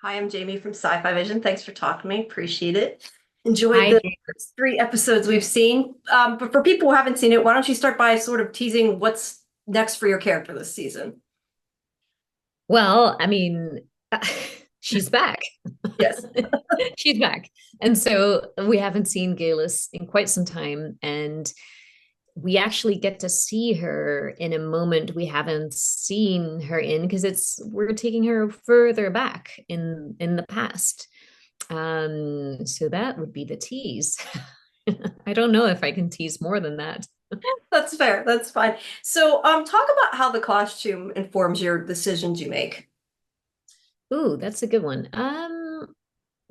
Hi, I'm Jamie from Sci-Fi-Vision. Thanks for talking to me. Appreciate it. Enjoyed Hi, the Jane. first three episodes we've seen. But for people who haven't seen it, why don't you start by sort of teasing what's next for your character this season? Well, I mean, she's back. Yes. She's back. And so we haven't seen Galis in quite some time. And we actually get to see her in a moment we haven't seen her in because we're taking her further back in the past. So that would be the tease. I don't know if I can tease more than that. That's fair. That's fine. So, talk about how the costume informs your decisions you make. Ooh, that's a good one.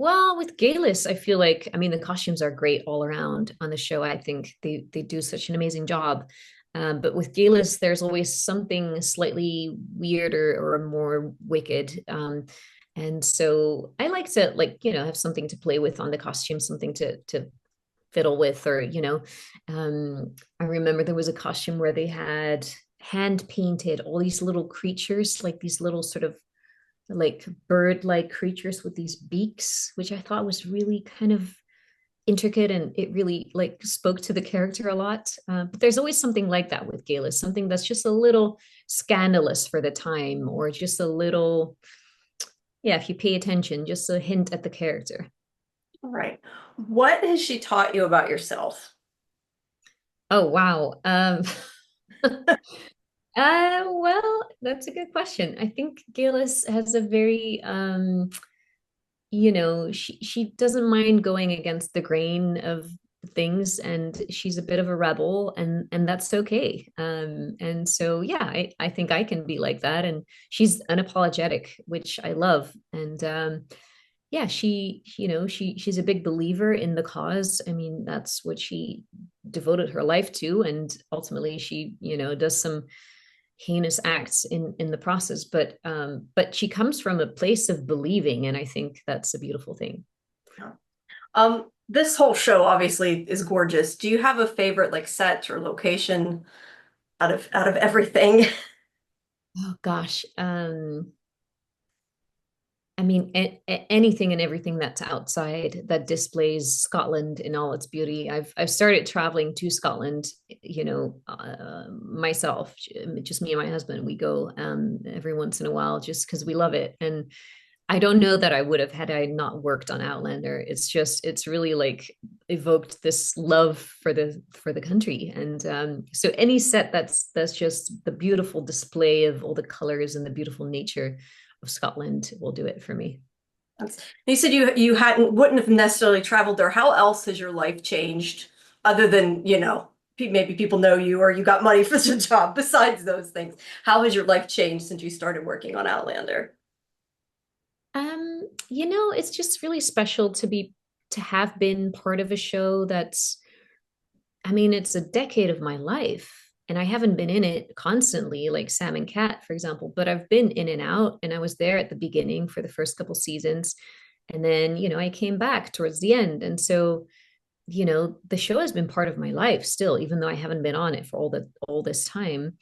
Well, with Galis, I feel like, I mean, the costumes are great all around on the show. I think they do such an amazing job. But with Galis, there's always something slightly weirder or more wicked. And so I like to have something to play with on the costume, something to fiddle with, or I remember there was a costume where they had hand painted all these little creatures, like these little sort of like bird-like creatures with these beaks, which I thought was really kind of intricate, and it really like spoke to the character a lot. But there's always something like that with Galis, something that's just a little scandalous for the time, or just a little, yeah, if you pay attention, just a hint at the character. All right. What has she taught you about yourself? Oh, wow. Well, that's a good question. I think Galis has a very she doesn't mind going against the grain of things, and she's a bit of a rebel, and that's okay. And so yeah, I think I can be like that, and she's unapologetic, which I love. And yeah, she's a big believer in the cause. I mean, that's what she devoted her life to, and ultimately she does some heinous acts in the process, but she comes from a place of believing, and I think that's a beautiful thing. This whole show obviously is gorgeous. Do you have a favorite like set or location out of everything? Oh gosh, I mean, anything and everything that's outside that displays Scotland in all its beauty. I've started traveling to Scotland, myself, just me and my husband. We go every once in a while just because we love it. And I don't know that I would have had I not worked on Outlander. It's really like evoked this love for the country. And so any set that's just the beautiful display of all the colors and the beautiful nature of Scotland will do it for me. You said you hadn't wouldn't have necessarily traveled there. How else has your life changed other than, maybe people know you or you got money for the job besides those things? How has your life changed since you started working on Outlander? It's just really special to have been part of a show that's, I mean, it's a decade of my life. And I haven't been in it constantly, like Sam and Cat, for example, but I've been in and out. And I was there at the beginning for the first couple seasons. And then, I came back towards the end. And so, the show has been part of my life still, even though I haven't been on it for all this time.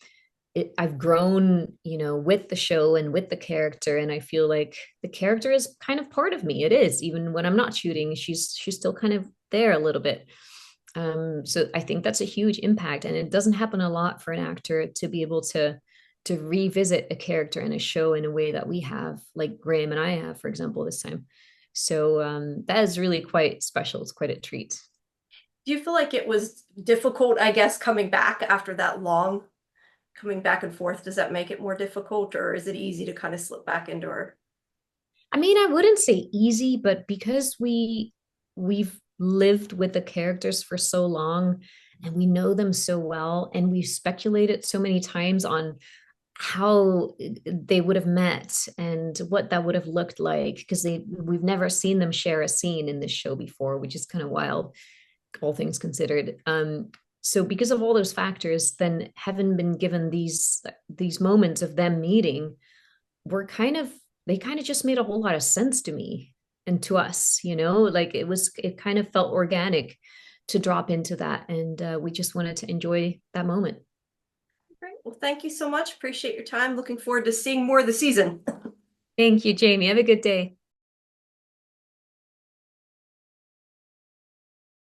I've grown, with the show and with the character, and I feel like the character is kind of part of me. It is, even when I'm not shooting, she's still kind of there a little bit. So I think that's a huge impact, and it doesn't happen a lot for an actor to be able to revisit a character in a show in a way that we have, like Graham and I have, for example, this time. So that is really quite special. It's quite a treat. Do you feel like it was difficult, I guess, coming back after that long, coming back and forth? Does that make it more difficult, or is it easy to kind of slip back into her? I mean, I wouldn't say easy, but because we've lived with the characters for so long and we know them so well, and we've speculated so many times on how they would have met and what that would have looked like, because we've never seen them share a scene in this show before, which is kind of wild, all things considered. So because of all those factors, then having been given these moments of them meeting, were kind of they kind of just made a whole lot of sense to me and to us, like it kind of felt organic to drop into that, and we just wanted to enjoy that moment. Great. Well, thank you so much. Appreciate your time. Looking forward to seeing more of the season. Thank you, Jamie. Have a good day.